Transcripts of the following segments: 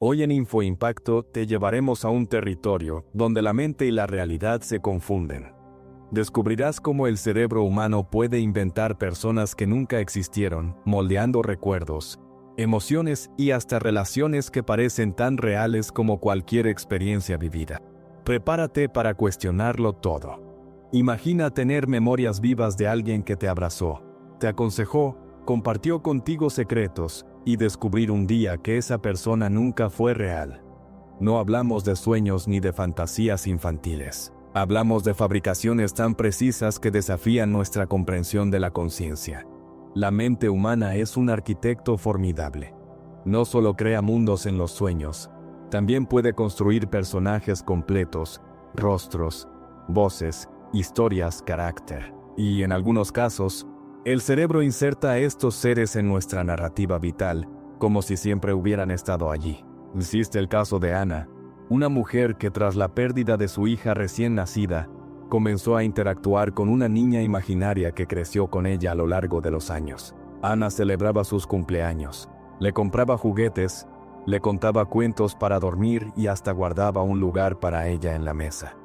Hoy en InfoImpacto te llevaremos a un territorio donde la mente y la realidad se confunden. Descubrirás cómo el cerebro humano puede inventar personas que nunca existieron, moldeando recuerdos, emociones y hasta relaciones que parecen tan reales como cualquier experiencia vivida. Prepárate para cuestionarlo todo. Imagina tener memorias vivas de alguien que te abrazó, te aconsejó, compartió contigo secretos y descubrir un día que esa persona nunca fue real. No hablamos de sueños ni de fantasías infantiles. Hablamos de fabricaciones tan precisas que desafían nuestra comprensión de la conciencia. La mente humana es un arquitecto formidable. No solo crea mundos en los sueños, también puede construir personajes completos, rostros, voces, historias, carácter. Y en algunos casos, el cerebro inserta a estos seres en nuestra narrativa vital, como si siempre hubieran estado allí. Existe el caso de Ana, una mujer que tras la pérdida de su hija recién nacida, comenzó a interactuar con una niña imaginaria que creció con ella a lo largo de los años. Ana celebraba sus cumpleaños, le compraba juguetes, le contaba cuentos para dormir y hasta guardaba un lugar para ella en la mesa.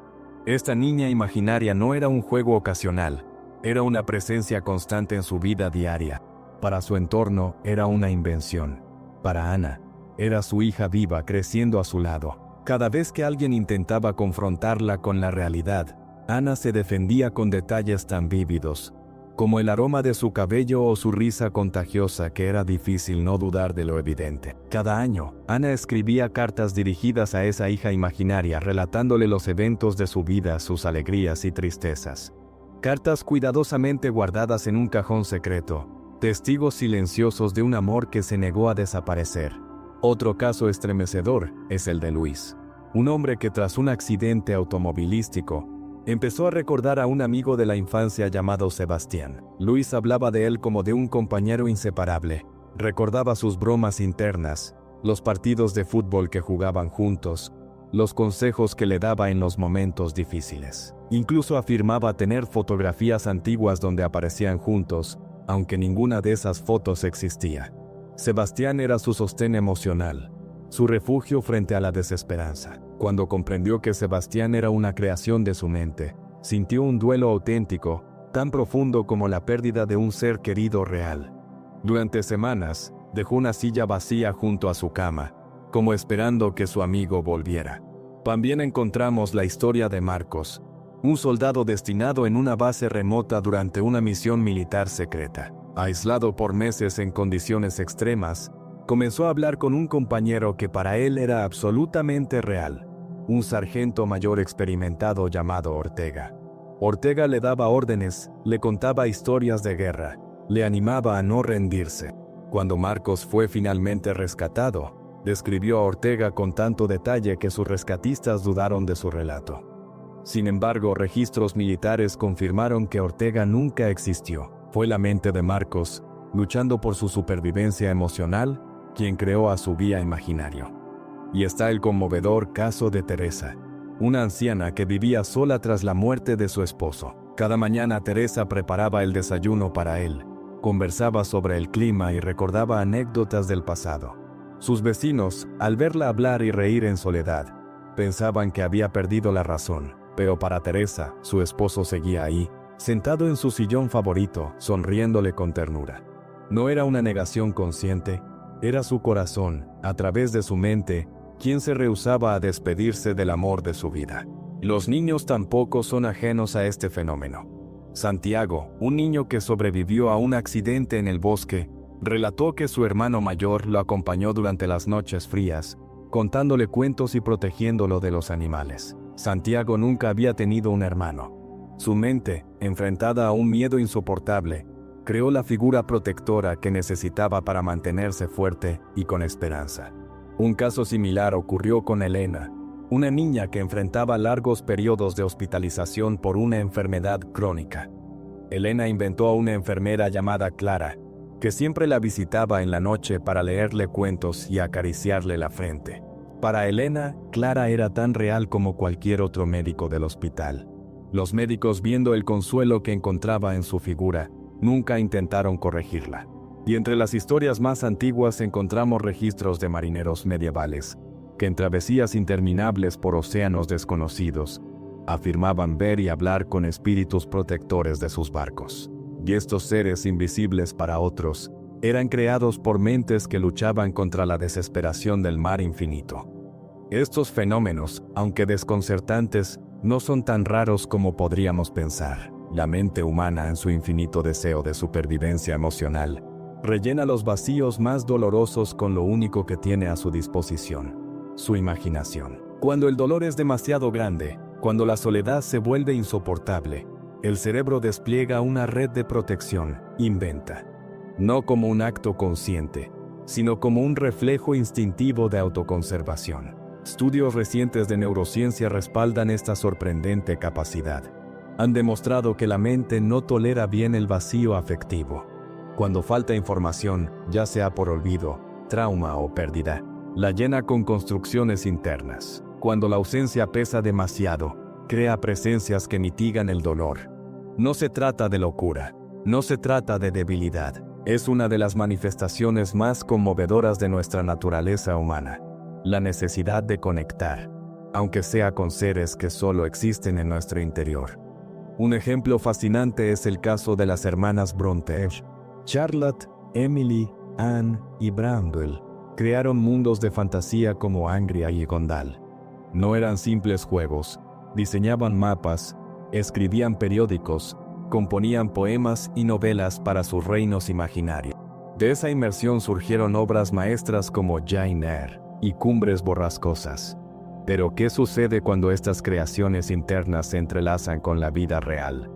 Esta niña imaginaria no era un juego ocasional, era una presencia constante en su vida diaria. Para su entorno era una invención. Para Ana, era su hija viva creciendo a su lado. Cada vez que alguien intentaba confrontarla con la realidad, Ana se defendía con detalles tan vívidos, como el aroma de su cabello o su risa contagiosa, que era difícil no dudar de lo evidente. Cada año, Ana escribía cartas dirigidas a esa hija imaginaria relatándole los eventos de su vida, sus alegrías y tristezas. Cartas cuidadosamente guardadas en un cajón secreto, testigos silenciosos de un amor que se negó a desaparecer. Otro caso estremecedor es el de Luis, un hombre que tras un accidente automovilístico, empezó a recordar a un amigo de la infancia llamado Sebastián. Luis hablaba de él como de un compañero inseparable, recordaba sus bromas internas, los partidos de fútbol que jugaban juntos, los consejos que le daba en los momentos difíciles. Incluso afirmaba tener fotografías antiguas donde aparecían juntos, aunque ninguna de esas fotos existía. Sebastián era su sostén emocional, su refugio frente a la desesperanza. Cuando comprendió que Sebastián era una creación de su mente, sintió un duelo auténtico, tan profundo como la pérdida de un ser querido real. Durante semanas, dejó una silla vacía junto a su cama, como esperando que su amigo volviera. También encontramos la historia de Marcos, un soldado destinado en una base remota durante una misión militar secreta. Aislado por meses en condiciones extremas, comenzó a hablar con un compañero que para él era absolutamente real, un sargento mayor experimentado llamado Ortega. Ortega le daba órdenes, le contaba historias de guerra, le animaba a no rendirse. Cuando Marcos fue finalmente rescatado, describió a Ortega con tanto detalle que sus rescatistas dudaron de su relato. Sin embargo, registros militares confirmaron que Ortega nunca existió. Fue la mente de Marcos, luchando por su supervivencia emocional, quien creó a su guía imaginario. Y está el conmovedor caso de Teresa, una anciana que vivía sola tras la muerte de su esposo. Cada mañana Teresa preparaba el desayuno para él, conversaba sobre el clima y recordaba anécdotas del pasado. Sus vecinos, al verla hablar y reír en soledad, pensaban que había perdido la razón, pero para Teresa, su esposo seguía ahí, sentado en su sillón favorito, sonriéndole con ternura. No era una negación consciente, era su corazón, a través de su mente, quien se rehusaba a despedirse del amor de su vida. Los niños tampoco son ajenos a este fenómeno. Santiago, un niño que sobrevivió a un accidente en el bosque, relató que su hermano mayor lo acompañó durante las noches frías, contándole cuentos y protegiéndolo de los animales. Santiago nunca había tenido un hermano. Su mente, enfrentada a un miedo insoportable, creó la figura protectora que necesitaba para mantenerse fuerte y con esperanza. Un caso similar ocurrió con Elena, una niña que enfrentaba largos periodos de hospitalización por una enfermedad crónica. Elena inventó a una enfermera llamada Clara, que siempre la visitaba en la noche para leerle cuentos y acariciarle la frente. Para Elena, Clara era tan real como cualquier otro médico del hospital. Los médicos, viendo el consuelo que encontraba en su figura, nunca intentaron corregirla. Y entre las historias más antiguas encontramos registros de marineros medievales, que en travesías interminables por océanos desconocidos, afirmaban ver y hablar con espíritus protectores de sus barcos. Y estos seres invisibles para otros, eran creados por mentes que luchaban contra la desesperación del mar infinito. Estos fenómenos, aunque desconcertantes, no son tan raros como podríamos pensar. La mente humana, en su infinito deseo de supervivencia emocional, rellena los vacíos más dolorosos con lo único que tiene a su disposición: su imaginación. Cuando el dolor es demasiado grande, cuando la soledad se vuelve insoportable, el cerebro despliega una red de protección, inventa. No como un acto consciente, sino como un reflejo instintivo de autoconservación. Estudios recientes de neurociencia respaldan esta sorprendente capacidad. Han demostrado que la mente no tolera bien el vacío afectivo. Cuando falta información, ya sea por olvido, trauma o pérdida, la llena con construcciones internas. Cuando la ausencia pesa demasiado, crea presencias que mitigan el dolor. No se trata de locura, no se trata de debilidad. Es una de las manifestaciones más conmovedoras de nuestra naturaleza humana: la necesidad de conectar, aunque sea con seres que solo existen en nuestro interior. Un ejemplo fascinante es el caso de las hermanas Bronte. Charlotte, Emily, Anne y Brandwell crearon mundos de fantasía como Angria y Gondal. No eran simples juegos, diseñaban mapas, escribían periódicos, componían poemas y novelas para sus reinos imaginarios. De esa inmersión surgieron obras maestras como Jane Eyre y Cumbres Borrascosas. Pero ¿qué sucede cuando estas creaciones internas se entrelazan con la vida real?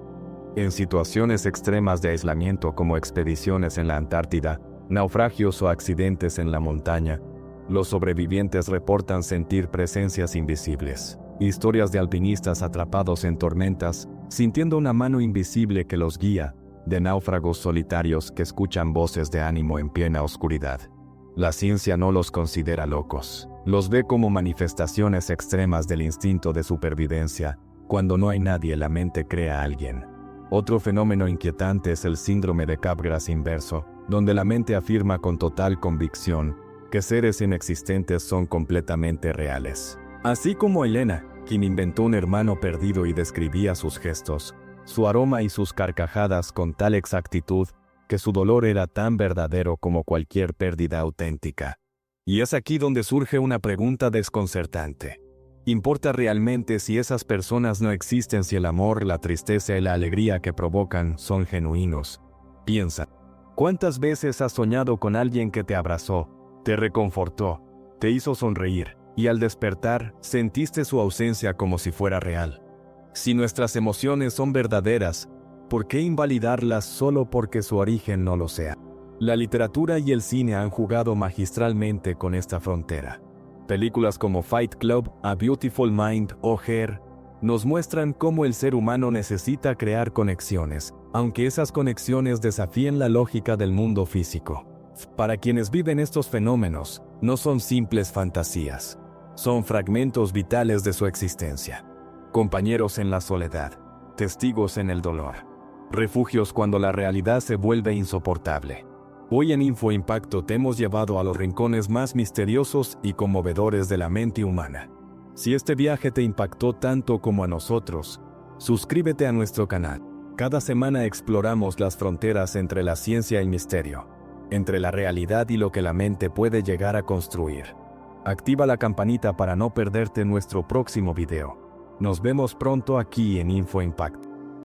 En situaciones extremas de aislamiento como expediciones en la Antártida, naufragios o accidentes en la montaña, los sobrevivientes reportan sentir presencias invisibles. Historias de alpinistas atrapados en tormentas, sintiendo una mano invisible que los guía, de náufragos solitarios que escuchan voces de ánimo en plena oscuridad. La ciencia no los considera locos, los ve como manifestaciones extremas del instinto de supervivencia. Cuando no hay nadie, la mente crea a alguien. Otro fenómeno inquietante es el síndrome de Capgras inverso, donde la mente afirma con total convicción que seres inexistentes son completamente reales. Así como Elena, quien inventó un hermano perdido y describía sus gestos, su aroma y sus carcajadas con tal exactitud que su dolor era tan verdadero como cualquier pérdida auténtica. Y es aquí donde surge una pregunta desconcertante. ¿Importa realmente si esas personas no existen, si el amor, la tristeza y la alegría que provocan son genuinos? Piensa, ¿cuántas veces has soñado con alguien que te abrazó, te reconfortó, te hizo sonreír, y al despertar sentiste su ausencia como si fuera real? Si nuestras emociones son verdaderas, ¿por qué invalidarlas solo porque su origen no lo sea? La literatura y el cine han jugado magistralmente con esta frontera. Películas como Fight Club, A Beautiful Mind o Her nos muestran cómo el ser humano necesita crear conexiones, aunque esas conexiones desafíen la lógica del mundo físico. Para quienes viven estos fenómenos, no son simples fantasías, son fragmentos vitales de su existencia. Compañeros en la soledad, testigos en el dolor, refugios cuando la realidad se vuelve insoportable. Hoy en InfoImpacto te hemos llevado a los rincones más misteriosos y conmovedores de la mente humana. Si este viaje te impactó tanto como a nosotros, suscríbete a nuestro canal. Cada semana exploramos las fronteras entre la ciencia y el misterio, entre la realidad y lo que la mente puede llegar a construir. Activa la campanita para no perderte nuestro próximo video. Nos vemos pronto aquí en InfoImpacto.